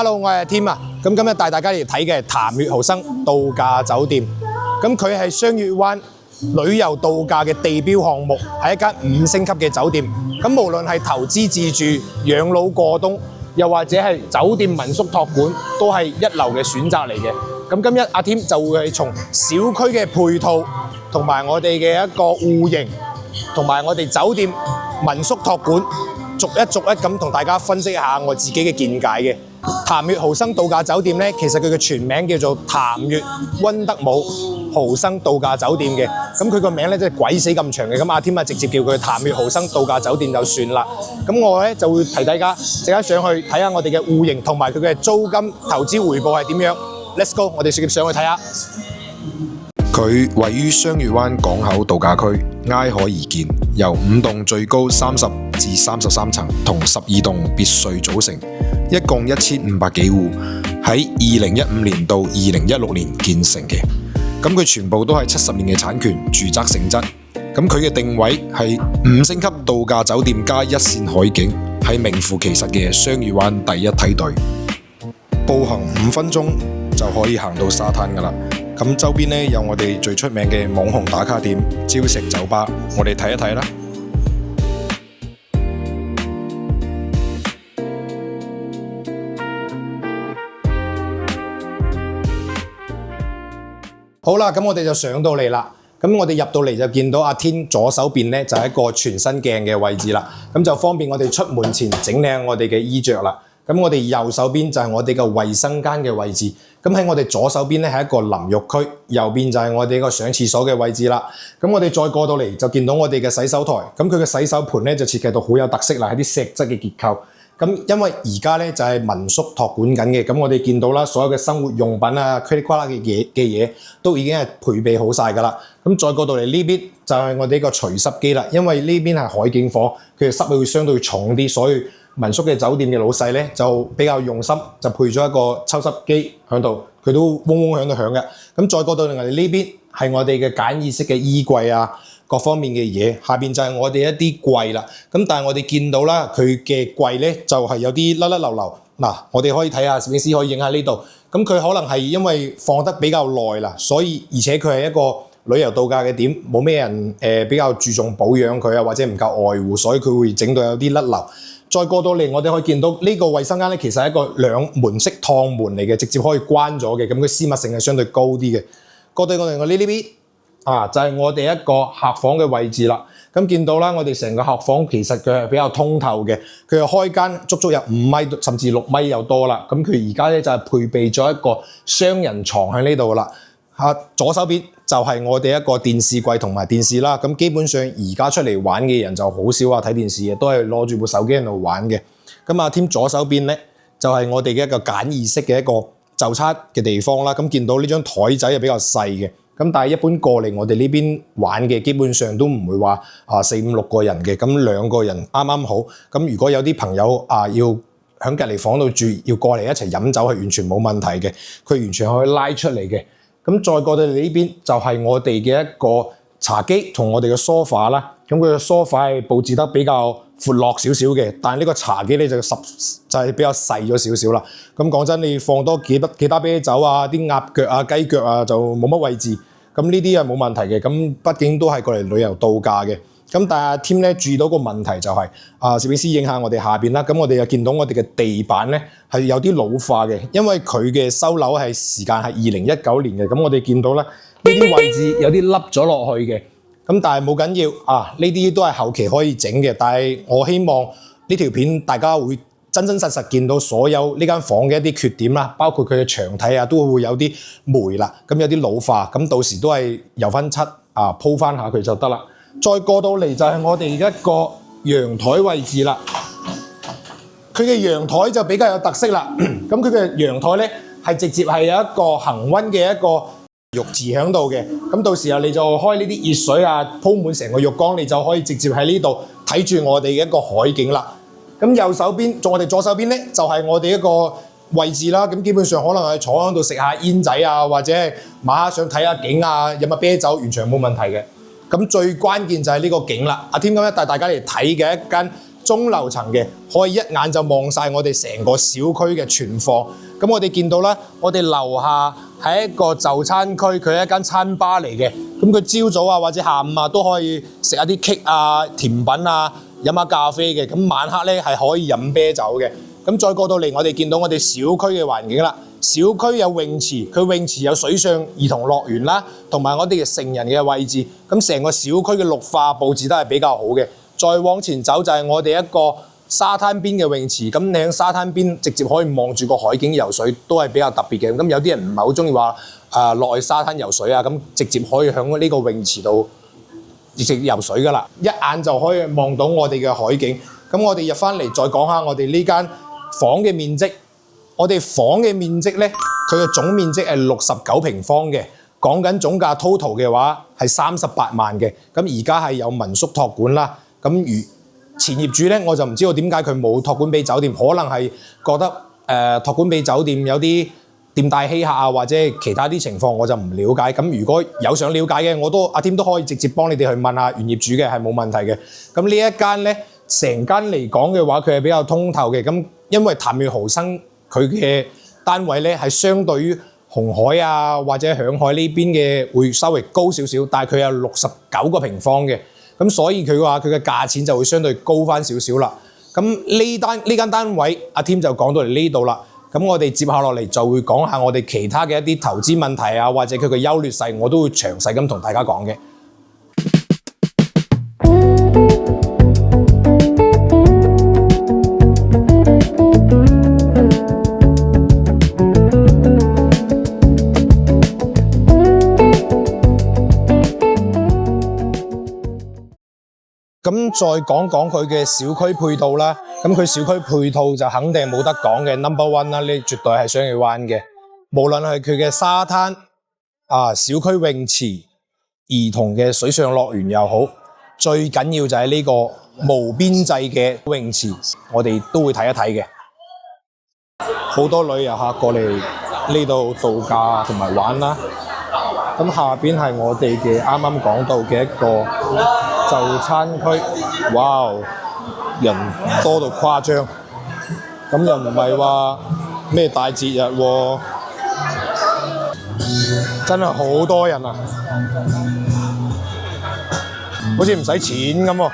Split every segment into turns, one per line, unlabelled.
Hello， 我係阿 Tim 啊。咁今日帶大家嚟睇嘅係潭悅豪生度假酒店。咁佢係雙月灣旅遊度假嘅地標項目，係一間5星級嘅酒店。咁無論係投資自住、養老過冬，又或者係酒店民宿託管，都係一流嘅選擇嚟嘅。咁今日阿 Tim 就會係從小區嘅配套，同埋我哋嘅一個戶型，同埋我哋酒店民宿託管，逐一咁同大家分析一下我自己嘅見解嘅。潭悅豪生度假酒店咧，其實佢嘅全名叫做潭悅溫德姆豪生度假酒店嘅。咁佢個名咧真係鬼死咁長嘅，咁阿 Tim 直接叫佢潭悅豪生度假酒店就算啦。咁我咧就會提大家即刻上去睇下我哋嘅戶型同埋佢嘅租金投資回報係點樣。Let's go， 我哋直接上去睇下。
佢位於雙月灣港口度假區，挨海而建，由5棟最高30至33層同12棟別墅組成，一共1500幾戶，喺2015年到2016年建成嘅。咁佢全部都係70年嘅產權，住宅性質。咁佢嘅定位係5星級度假酒店加一線海景，係名副其實嘅雙月灣第一梯隊。步行5分鐘就可以行到沙灘㗎喇。咁周邊呢，有我哋最出名嘅網紅打卡點礁石酒吧，我哋睇一睇啦。
好啦，咁我哋就上到嚟啦。咁我哋入到嚟就見到阿天左手邊呢，就係一個全身鏡嘅位置啦。咁就方便我哋出門前整理我哋嘅衣着啦。咁我哋右手邊就係我哋嘅衛生間嘅位置。咁喺我哋左手邊咧係一個淋浴區，右邊就係我哋個上廁所嘅位置啦。咁我哋再過到嚟就見到我哋嘅洗手台。咁佢嘅洗手盤咧就設計到好有特色啦，係啲石質嘅結構。咁因為而家咧就係民宿託管緊嘅，咁我哋見到啦，所有嘅生活用品啊、critical 嘅嘢都已經係配備好晒㗎啦。咁再過到嚟呢邊就係我哋個除濕機啦，因為呢邊係海景房，佢嘅濕氣會相對重啲，所以民宿嘅酒店嘅老細咧就比較用心，就配咗一個抽濕機喺度，佢都嗡嗡響到響嘅。咁再過到嚟我哋呢邊係我哋嘅簡易式嘅衣櫃啊，各方面嘅嘢，下邊就係我哋一啲櫃啦。咁但係我哋見到啦，佢嘅櫃咧就係有啲甩甩流流。嗱，我哋可以睇下攝影師可以影下呢度。咁佢可能係因為放得比較耐啦，所以而且佢係一個旅遊度假嘅點，冇咩人比較注重保養佢啊，或者唔夠愛護，所以佢會整到有啲甩流。再過到嚟，我哋可以見到呢個衛生間咧，其實係一個2門式趟門嚟嘅，直接可以關咗嘅，咁佢私密性係相對高啲嘅。過到我哋呢邊啊，就係我哋一個客房嘅位置啦。咁見到啦，我哋成個客房其實佢係比較通透嘅，佢嘅開間足足有5米甚至6米又多啦。咁佢而家咧就係配備咗一個雙人床喺呢度啦。左手邊就係我哋一個電視櫃同埋電視啦。咁基本上而家出嚟玩嘅人就好少話睇電視嘅，都係攞住部手機喺度玩嘅。咁阿 Tim 左手邊咧就係我哋嘅一個簡易式嘅一個就餐嘅地方啦。咁見到呢張台仔係比較細嘅，咁但係一般過嚟我哋呢邊玩嘅基本上都唔會話4、5、6個人嘅，咁2個人啱啱好。咁如果有啲朋友要喺隔離房度住，要過嚟一齊飲酒係完全冇問題嘅，佢完全可以拉出嚟嘅。咁再過到嚟呢邊就係我哋嘅一個茶几同我哋嘅 sofa 啦。咁佢嘅 sofa 係佈置得比較闊落少少嘅，但係呢個茶几咧就係比較細咗少少啦。咁講真，你放多幾打啤酒啊、啲鴨腳啊、雞腳啊就冇乜位置。咁呢啲係冇問題嘅。咁畢竟都係過嚟旅遊度假嘅。咁但係阿 Tim 咧注意到個問題就係攝影師影下我哋下邊啦。咁我哋又見到我哋嘅地板咧係有啲老化嘅，因為佢嘅收樓係時間係2019年嘅。咁我哋見到咧呢啲位置有啲凹咗落去嘅。咁但係冇緊要呢啲都係後期可以整嘅。但係我希望呢條片大家會真真實實見到所有呢間房嘅一啲缺點啦，包括佢嘅牆體都會有啲霉啦，咁有啲老化。咁到時都係油翻漆鋪翻下佢就得啦。再過到嚟就係我哋一個陽台位置啦。佢嘅陽台就比較有特色啦。咁佢嘅陽台咧係直接係有一個恆溫嘅一個浴池喺度嘅。咁到時候你就開呢啲熱水鋪滿成個浴缸，你就可以直接喺呢度睇住我哋嘅一個海景啦。咁右手邊我哋左手邊咧就係我哋一個位置啦。咁基本上可能係坐喺度食下煙仔或者係晚黑想睇下景飲下啤酒，完全冇問題嘅。咁最關鍵就係呢個景啦。阿 Tim 今日帶大家嚟睇嘅一間中樓層嘅，可以一眼就望晒我哋成個小區嘅全況。咁我哋見到啦，我哋樓下係一個就餐區，佢係一間餐吧嚟嘅。咁佢朝早啊或者下午啊都可以食一啲 cake 啊、甜品啊、飲下咖啡嘅。咁晚黑咧係可以飲啤酒嘅。咁再過到嚟，我哋見到我哋小區嘅環境啦。小區有泳池，佢泳池有水上兒童樂園啦，同埋我哋嘅成人嘅位置。咁成個小區嘅綠化佈置都係比較好嘅。再往前走就係我哋一個沙灘邊嘅泳池。咁你喺沙灘邊直接可以望住個海景游水，都係比較特別嘅。咁有啲人唔係好中意話落去沙灘游水啊，咁直接可以喺呢個泳池度直接游水噶啦，一眼就可以望到我哋嘅海景。咁我哋入翻嚟再講下我哋呢間房嘅面積。我哋房嘅面積咧，佢嘅總面積係69平方嘅，講緊總價 total 嘅話係38萬嘅。咁而家係有民宿託管啦。咁如前業主咧，我就唔知道點解佢冇託管俾酒店，可能係覺得託管俾酒店有啲店大欺客啊，或者其他啲情況，我就唔了解。咁如果有想了解嘅，阿添都可以直接幫你哋去問下原業主嘅，係冇問題嘅。咁呢一間咧，成間嚟講嘅話，佢係比較通透嘅。咁因為譚悅豪生佢嘅單位咧係相對於紅海啊或者響海呢邊嘅會稍微高少少，但係佢有69個平方嘅，咁所以佢話佢嘅價錢就會相對高翻少少啦。咁呢間單位，阿添就講到嚟呢度啦。咁我哋接下落嚟就會講下我哋其他嘅一啲投資問題啊，或者佢嘅優劣勢，我都會詳細咁同大家講嘅。咁再講講佢嘅小區配套啦。咁佢小區配套就肯定冇得講嘅 number one 啦，呢絕對係雙月灣嘅。無論係佢嘅沙灘小區泳池、兒童嘅水上樂園又好，最緊要就係呢個無邊際嘅泳池，我哋都會睇一睇嘅。好多旅遊客過嚟呢度度假同埋玩啦。咁下邊係我哋嘅啱啱講到嘅一個就餐區，哇！人多到誇張，咁又唔係話咩大節日喎，真係好多人啊，好似唔使錢咁喎。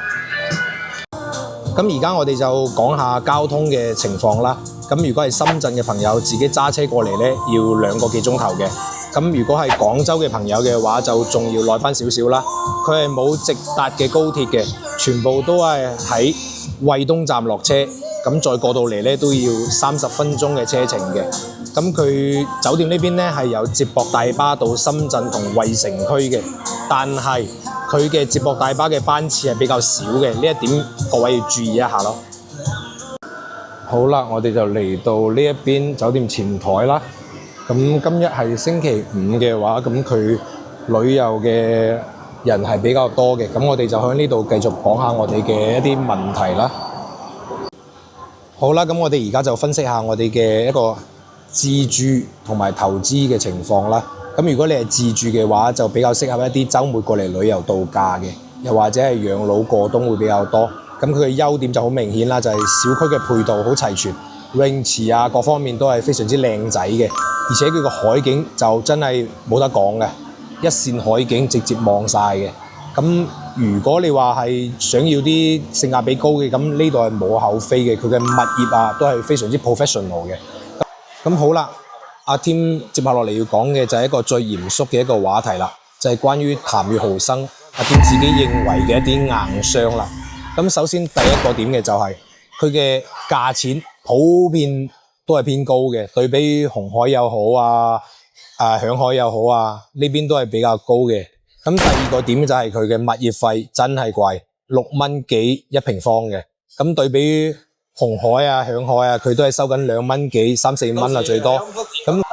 咁而家我哋就講下交通嘅情況啦。咁如果係深圳嘅朋友自己揸車過嚟呢，要2個幾鐘頭嘅。咁如果係廣州嘅朋友嘅話，就仲要耐翻少少啦。佢係冇直達嘅高鐵嘅，全部都係喺惠東站落車，咁再過到嚟咧都要30分鐘嘅車程嘅。咁佢酒店呢邊咧係有接駁大巴到深圳同惠城區嘅，但係佢嘅接駁大巴嘅班次係比較少嘅，呢一點各位要注意一下咯。好啦，我哋就嚟到呢一邊酒店前台啦。咁今日係星期5嘅話，咁佢旅遊嘅人係比較多嘅，咁我哋就喺呢度繼續講下我哋嘅一啲問題啦。好啦，咁我哋而家就分析下我哋嘅一個自住同埋投資嘅情況啦。咁如果你係自住嘅話，就比較適合一啲週末過嚟旅遊度假嘅，又或者係養老過冬會比較多。咁佢嘅優點就好明顯啦，就係小區嘅配套好齊全，泳池啊各方面都係非常之靚仔嘅。而且佢個海景就真係冇得講嘅，一線海景直接望晒嘅。咁如果你話係想要啲性價比高嘅，咁呢度係冇口非嘅。佢嘅物業啊都係非常之 professional 嘅。咁好啦，阿添接下落嚟要講嘅就係一個最嚴肅嘅一個話題啦，就係關於譚悅豪生阿添自己認為嘅一啲硬傷啦。咁首先第一個點嘅就係佢嘅價錢普遍都係偏高嘅，對比紅海又好響海又好啊，呢邊都係比較高嘅。咁第二個點就係佢嘅物業費真係貴，6蚊幾1平方嘅。咁對比紅海啊、響海啊，佢都係收緊2蚊幾3、4蚊啦最多。咁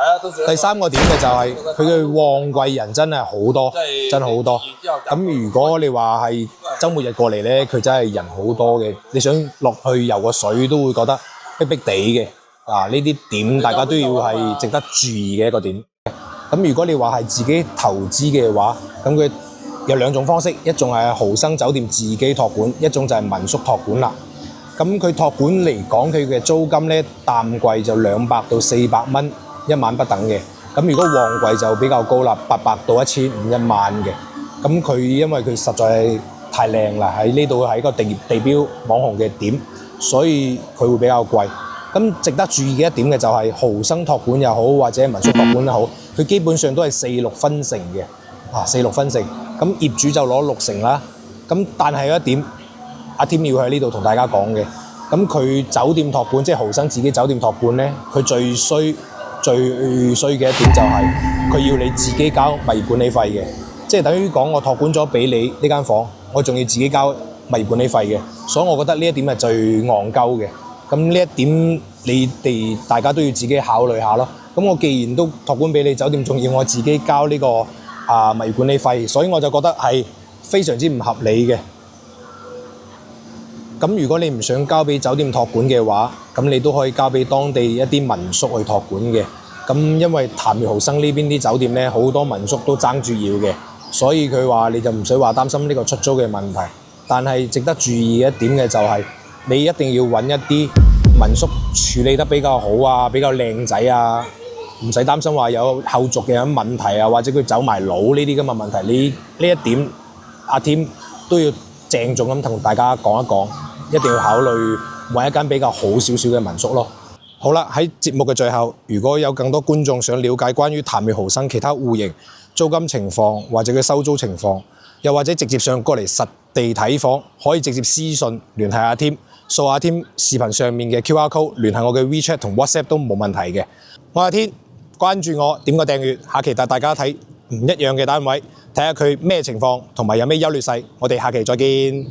第三個點嘅就係佢嘅旺季人真係好多，真係好多。咁如果你話係週末日過嚟咧，佢真係人好多嘅，你想落去游個水都會覺得逼逼地嘅。呢啲點大家都要係值得注意嘅一個點。咁如果你話係自己投資嘅話，咁佢有2種方式，一種係豪生酒店自己託管，一種就係民宿託管啦。咁佢託管嚟講，佢嘅租金咧淡季就200到400蚊一晚不等嘅。咁如果旺季就比較高啦，800到1500一晚嘅。咁佢因為佢實在太靚啦，喺呢度係一個地標網紅嘅點，所以佢會比較貴。咁值得注意嘅一點嘅就係豪生託管又好，或者民宿託管又好，佢基本上都係4-6分成嘅，4-6分成。咁業主就攞6成啦。咁但係有一點，阿添要喺呢度同大家講嘅，咁佢酒店託管即係豪生自己酒店託管咧，佢最衰嘅一點就係佢要你自己交物業管理費嘅，即係等於講我託管咗俾你呢間房，我仲要自己交物業管理費嘅，所以我覺得呢一點係最戇鳩嘅。咁呢一點你哋大家都要自己考慮下咯。咁我既然都託管俾你酒店，仲要我自己交呢個物業管理費，所以我就覺得係非常之唔合理嘅。咁如果你唔想交俾酒店託管嘅話，咁你都可以交俾當地一啲民宿去託管嘅。咁因為潭魚豪生呢邊啲酒店咧，好多民宿都爭住要嘅，所以佢話你就唔使話擔心呢個出租嘅問題。但係值得注意一點嘅就係，你一定要揾一啲民宿處理得比較好啊，比較靚仔啊，唔使擔心話有後續嘅問題啊，或者佢走埋佬呢啲咁嘅問題。呢一點阿添都要鄭重咁同大家講一講，一定要考慮揾一間比較好少少嘅民宿咯。好啦，喺節目嘅最後，如果有更多觀眾想了解關於潭魚豪生其他戶型租金情況，或者佢收租情況，又或者直接上過嚟實地睇房，可以直接私信聯繫阿添，掃阿添視頻上面嘅 QR code， 聯繫我嘅 WeChat 同 WhatsApp 都冇問題嘅。我係阿天，關注我，點個訂閱，下期帶大家睇唔一樣嘅單位，睇下佢咩情況同埋有咩優劣勢。我哋下期再見。